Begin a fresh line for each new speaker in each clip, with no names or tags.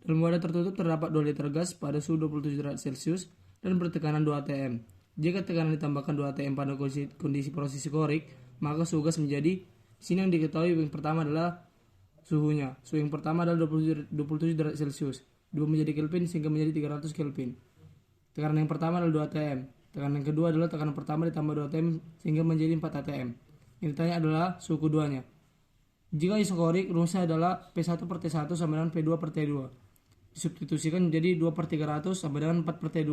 Dalam wadah tertutup terdapat 2 liter gas pada suhu 27 derajat Celcius dan bertekanan 2 atm. Jika tekanan ditambahkan 2 atm pada kondisi proses korik, maka suhu gas menjadi, sini yang diketahui yang pertama adalah suhunya. Suhu yang pertama adalah 27 derajat Celcius, 2 menjadi Kelvin sehingga menjadi 300 Kelvin. Tekanan yang pertama adalah 2 atm. Tekanan yang kedua adalah tekanan pertama ditambah 2 atm sehingga menjadi 4 atm. Yang ditanya adalah suhu keduanya. Jika isokorik, rumusnya adalah P1 per T1 sama dengan P2 per T2. Disubstitusikan menjadi 2 per 300 sama dengan 4 per T2.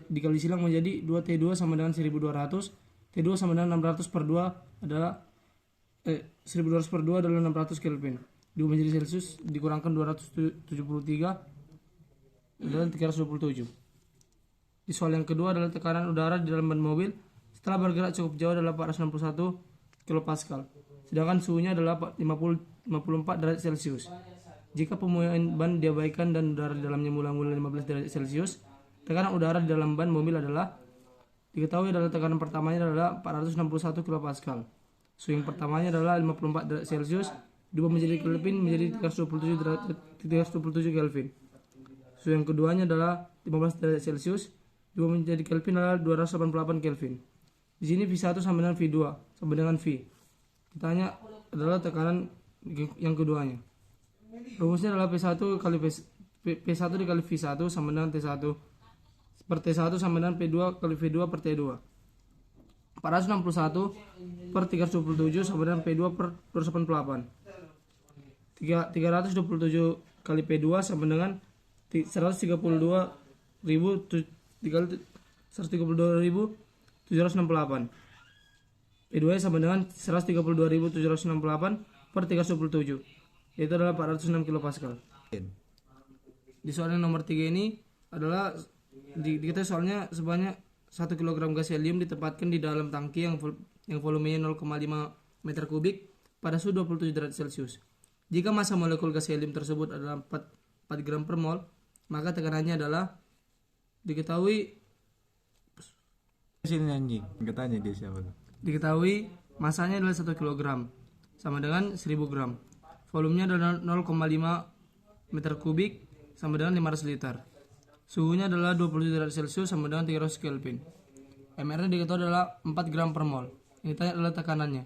Dikali silang menjadi 2 T2 sama dengan 1200. T2 sama dengan 600 per 2 adalah 1200 per 2 adalah 600 Kelvin. 2 menjadi Celcius dikurangkan 273 adalah 327. Di soal yang kedua adalah tekanan udara di dalam ban mobil setelah bergerak cukup jauh adalah 461 kPa. Sedangkan suhunya adalah 54 derajat Celcius. Jika pemuaian ban diabaikan dan udara di dalamnya mula-mula 15 derajat Celcius, tekanan udara di dalam ban mobil adalah diketahui adalah tekanan pertamanya adalah 461 kPa. Suhu yang pertamanya adalah 54 derajat Celcius, 2 menjadi Kelvin menjadi 327 Kelvin. Suhu yang keduanya adalah 15 derajat Celcius, 2 menjadi Kelvin adalah 288 Kelvin. Di sini V1 sama dengan V2 sama dengan V. Ditanya adalah tekanan yang keduanya. Rumusnya adalah P1 kali P1 dikali V1 sama dengan T1 per T1 sama dengan P2 kali V2 per T2. 461 per 327 sama dengan P2 per 288. 327 kali P2 sama dengan 132.768. P2 sama dengan 132.768 per 327, yaitu adalah 406 kPa. Di soal yang nomor 3 ini adalah kita soalnya sebanyak 1 kg gas helium ditempatkan di dalam tangki yang volumenya 0,5 meter kubik pada suhu 27 derajat Celcius. Jika massa molekul gas helium tersebut adalah 4 gram per mol, maka tekanannya adalah diketahui
sini anjing, katanya dia siapa tuh?
Diketahui masanya adalah 1 kg sama dengan 1000 gram. Volumenya adalah 0,5 meter kubik sama dengan 500 liter. Suhunya adalah 27 derajat Celcius sama dengan 300 Kelvin. MR-nya diketahui adalah 4 gram per mol. Ini ditanya adalah tekanannya.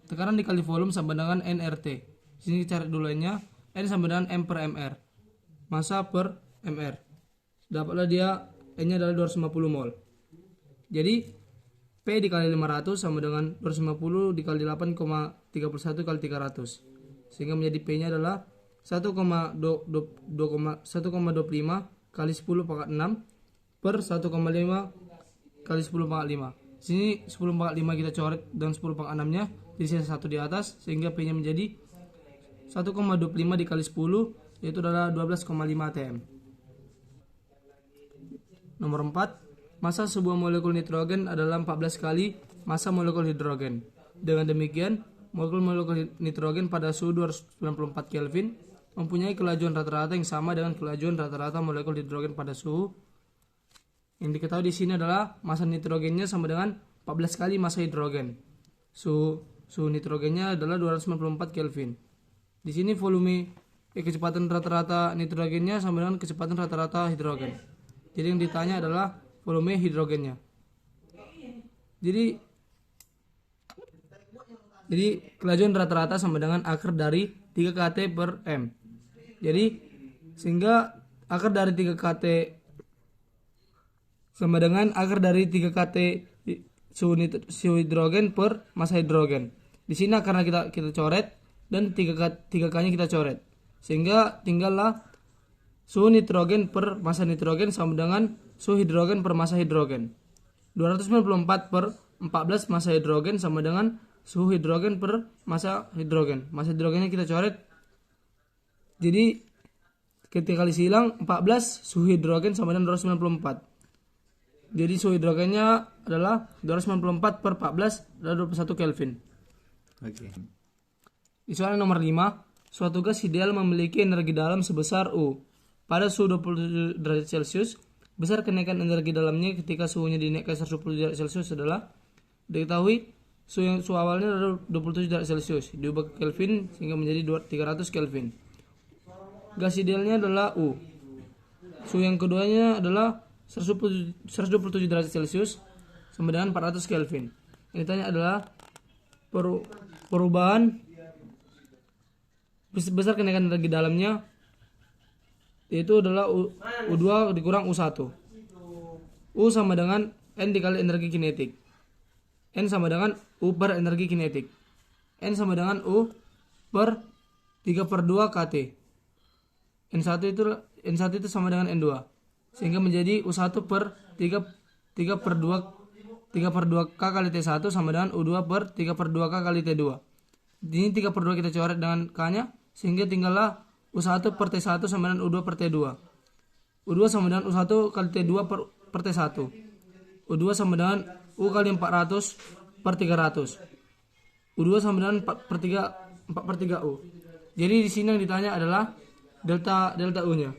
Tekanan dikali volume sama dengan nRT. Sini cari dulu N-nya. N sama dengan M per MR. Massa per MR. Dapatlah dia N-nya adalah 250 mol. Jadi P dikali 500 sama dengan 250 dikali 8,31 kali 300. Sehingga menjadi P-nya adalah 1,25 kali 10 pangkat 6 per 1,5 kali 10 pangkat 5. Sini 10 pangkat 5 kita coret dan 10 pangkat 6 nya jadi sisa 1 di atas, sehingga P nya menjadi 1,25 dikali 10, yaitu adalah 12,5 atm. Nomor 4, massa sebuah molekul nitrogen adalah 14 kali massa molekul hidrogen. Dengan demikian, molekul nitrogen pada suhu 294 Kelvin mempunyai kelajuan rata-rata yang sama dengan kelajuan rata-rata molekul hidrogen pada suhu. Yang diketahui di sini adalah massa nitrogennya sama dengan 14 kali massa hidrogen. Suhu nitrogennya adalah 294 Kelvin. Di sini volume kecepatan rata-rata nitrogennya sama dengan kecepatan rata-rata hidrogen. Jadi yang ditanya adalah volume hidrogennya. Jadi kelajuan rata-rata sama dengan akar dari 3 kT per M. Jadi sehingga akar dari 3 kT sama dengan akar dari 3 kT suhu hidrogen per massa hidrogen. Di sini akarnya kita coret dan 3K-nya kita coret. Sehingga tinggallah suhu nitrogen per massa nitrogen sama dengan suhu hidrogen per massa hidrogen. 294 per 14 massa hidrogen sama dengan suhu hidrogen per massa hidrogen. Massa hidrogennya kita coret. Jadi ketika kali silang 14 suhu hidrogen sama dengan 294. Jadi suhu hidrogennya adalah 294 per 14 adalah 21 Kelvin.
Oke.
Di soal nomor 5, suatu gas ideal memiliki energi dalam sebesar U. Pada suhu 27 derajat Celcius, besar kenaikan energi dalamnya ketika suhunya dinaikkan 110 derajat Celcius adalah diketahui suhu awalnya adalah 27 derajat Celcius diubah ke Kelvin sehingga menjadi 300 Kelvin. gas idealnya adalah U. Suhu yang keduanya adalah 127 derajat Celcius sama dengan 400 Kelvin. Yang ditanya adalah perubahan besar kenaikan energi dalamnya, yaitu adalah U2 dikurang U1. U sama dengan N dikali energi kinetik. N sama dengan U per energi kinetik. N sama dengan U per 3/2 kT. N1 itu sama dengan N2. Sehingga menjadi U1 per 3/2 K kali T1 sama dengan U2 per 3/2 K kali T2. Ini 3/2 kita coret dengan K-nya, sehingga tinggallah U1 per T1 sama dengan U2 per T2. U2 sama dengan U1 kali T2 per T1. U2 sama dengan U kali 400 per 300. U2 sama dengan 4/3 U. Jadi di sini yang ditanya adalah delta U-nya.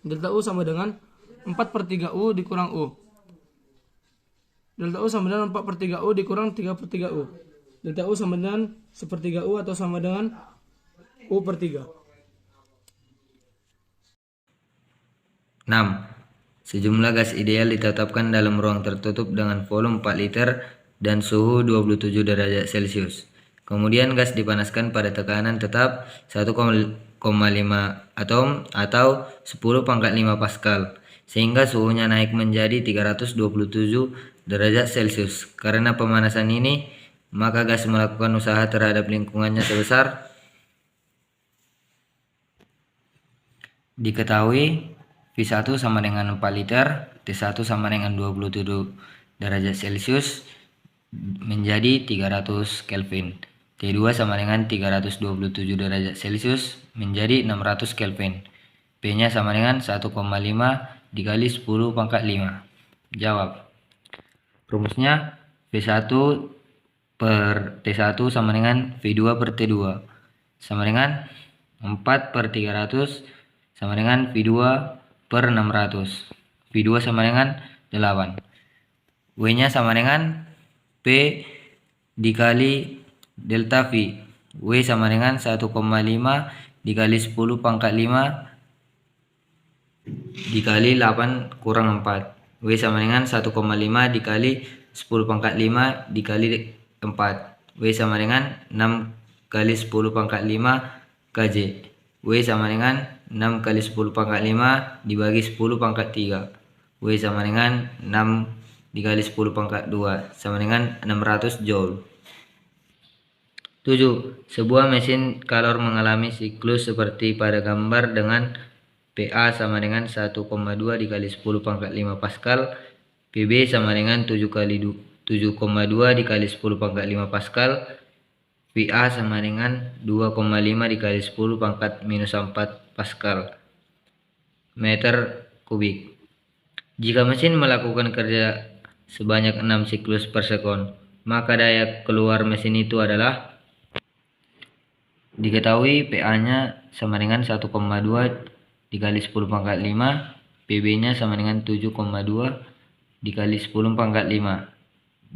Delta U sama dengan 4/3 U dikurang U. Delta U sama dengan 4/3 U dikurang 3/3 U. Delta U sama dengan 1/3 U atau sama dengan U per 3.
6. Sejumlah gas ideal ditetapkan dalam ruang tertutup dengan volume 4 liter dan suhu 27 derajat Celcius. Kemudian gas dipanaskan pada tekanan tetap 1,5 atom atau 10⁵ Pascal sehingga suhunya naik menjadi 327 derajat Celcius. Karena pemanasan ini, maka gas melakukan usaha terhadap lingkungannya sebesar diketahui V1 sama dengan 4 liter, T1 sama dengan 27 derajat Celcius menjadi 300 Kelvin. T2 sama dengan 327 derajat Celcius menjadi 600 Kelvin. P-nya sama dengan 1,5 dikali 10⁵. Jawab. Rumusnya V1 per T1 sama dengan V2 per T2 sama dengan 4/300 sama dengan V2 per 600. V2 sama dengan 8. W-nya sama dengan P dikali delta V. W sama dengan 1,5 dikali 10⁵ dikali 8 kurang 4. W sama dengan 1,5 dikali 10⁵ dikali 4. W sama dengan 6 kali 10⁵ kJ. W sama dengan 6 kali 10⁵ dibagi 10⁵3. W sama dengan 6 dikali 10⁵2 sama dengan 600 Joule. 7. Sebuah mesin kalor mengalami siklus seperti pada gambar dengan PA sama dengan 1,2 dikali 10⁵ Pascal, PB sama dengan 7,2 dikali 10⁵ Pascal, VA sama dengan 2,5 dikali 10⁻⁴ Pascal meter kubik. Jika mesin melakukan kerja sebanyak 6 siklus per sekon, maka daya keluar mesin itu adalah diketahui PA-nya sama dengan 1,2 dikali 10⁵, PB-nya sama dengan 7,2 dikali 10⁵.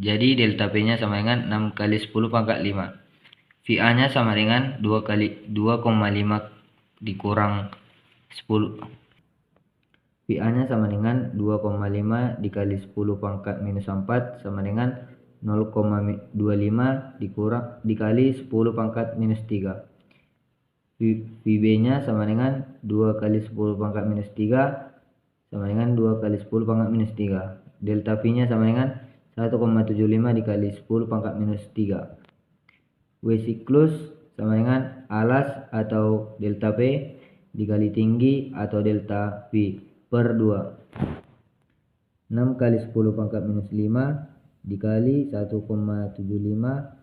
Jadi delta P-nya sama dengan 6 kali 10⁵. VA-nya sama dengan 2,5 dikurang 10. VA-nya sama dengan 2,5 dikali 10⁻⁴ sama dengan 0,25 dikali 10⁻⁻3. VB-nya sama dengan 2 kali 10⁻⁻3 sama dengan 2 kali 10⁻⁻3. Delta V-nya sama dengan 1,75 dikali 10⁻⁻3. W siklus sama dengan alas atau delta P dikali tinggi atau delta V per 2. 6 kali 10⁻⁵ dikali 1,75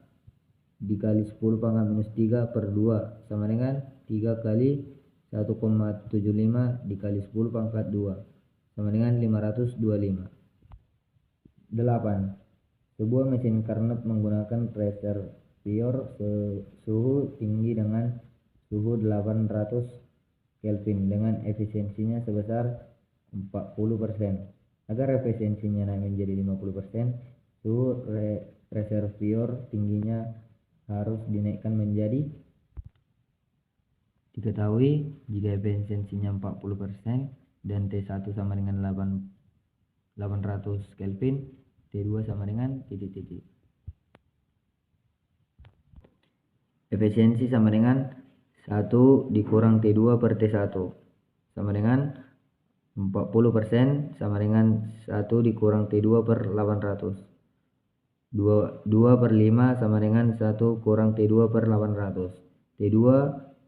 dikali 10⁻⁻3 per 2 sama dengan 3 kali 1,75 dikali 10⁻⁴ sama dengan 525. 8. Sebuah mesin karnet menggunakan reservoir suhu tinggi dengan suhu 800 Kelvin dengan efisiensinya sebesar 40%. Agar efisiensinya naik menjadi 50%, suhu reservoir tingginya harus dinaikkan menjadi Diketahui jika efisiensinya 40% dan T1 sama dengan 800 Kelvin, T2 sama dengan titik-titik. Efisiensi sama dengan 1 dikurang T2 per T1 sama dengan 40% sama dengan 1 dikurang T2 per 800. 2 per 5 sama dengan 1 kurang T2 per 800. T2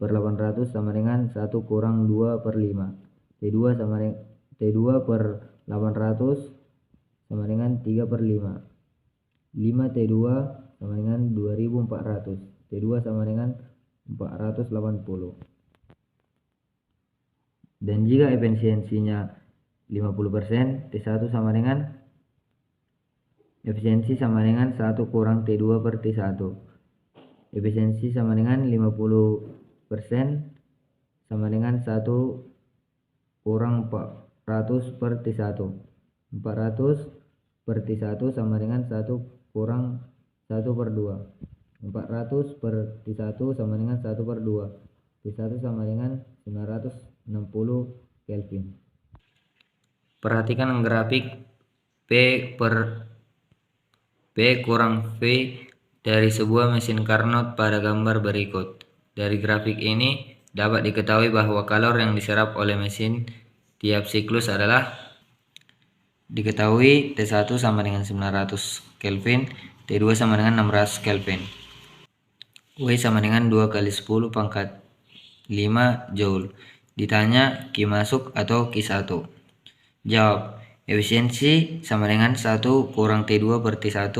per 800 sama dengan 1 kurang 2 per 5. T2 per 800 sama dengan 3 per 5. 5 T2 sama dengan 2400. T2 sama dengan 480. Dan jika efisiensinya 50%, T1 sama dengan efisiensi sama dengan 1 kurang T2 per T1. Efisiensi sama dengan 50% sama dengan 1 kurang 400 per T1. 400 per T1 sama dengan 1 kurang 1 per 2. 400 per T1 sama dengan 1 per 2. T1 sama dengan 960 Kelvin. Perhatikan grafik P kurang V dari sebuah mesin Carnot pada gambar berikut. Dari grafik ini dapat diketahui bahwa kalor yang diserap oleh mesin tiap siklus adalah diketahui T1 sama dengan 900 Kelvin, T2 sama dengan 600 Kelvin. W sama dengan 2 kali 10 pangkat 5 Joule. Ditanya Q masuk atau Q1. Jawab. Efisiensi sama dengan 1 kurang T2 per T1.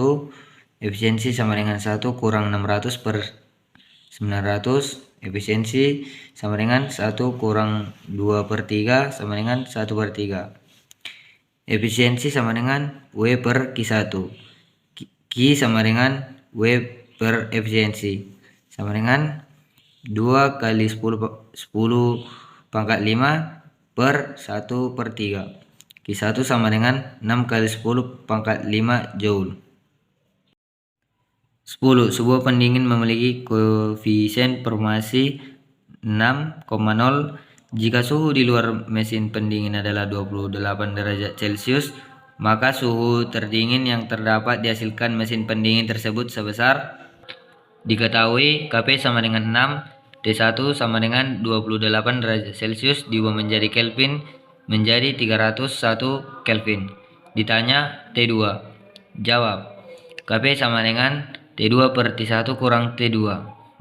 Efisiensi sama dengan 1 kurang 600 per 900. Efisiensi sama dengan 1 kurang 2 per 3 sama dengan 1 per 3. Efisiensi sama dengan W per Q1. Q sama dengan W per efisiensi sama dengan 2 kali 10 pangkat 5 per 1 per 3. Q1 sama dengan 6 kali 10 pangkat 5 Joule. 10. Sebuah pendingin memiliki koefisien formasi 6,0 jika suhu di luar mesin pendingin adalah 28 derajat Celcius, maka suhu terdingin yang terdapat dihasilkan mesin pendingin tersebut sebesar diketahui Kp sama dengan 6, T1 sama dengan 28 derajat Celcius diubah menjadi Kelvin menjadi 301 Kelvin. Ditanya T2. Jawab. Kp sama dengan T2 per T1 kurang T2.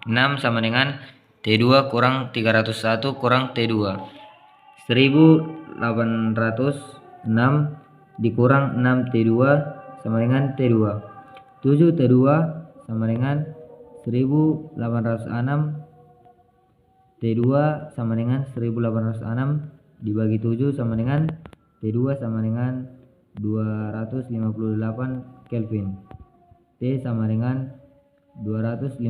6 sama dengan T2 kurang 301 kurang T2. 1806 dikurang 6 T2 sama dengan T2. 7 T2 sama dengan 1806. T2 sama dengan 1806 dibagi 7 sama dengan T2 sama dengan 258 Kelvin. T sama dengan 258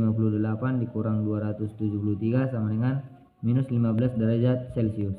dikurang 273 sama dengan minus 15 derajat Celcius.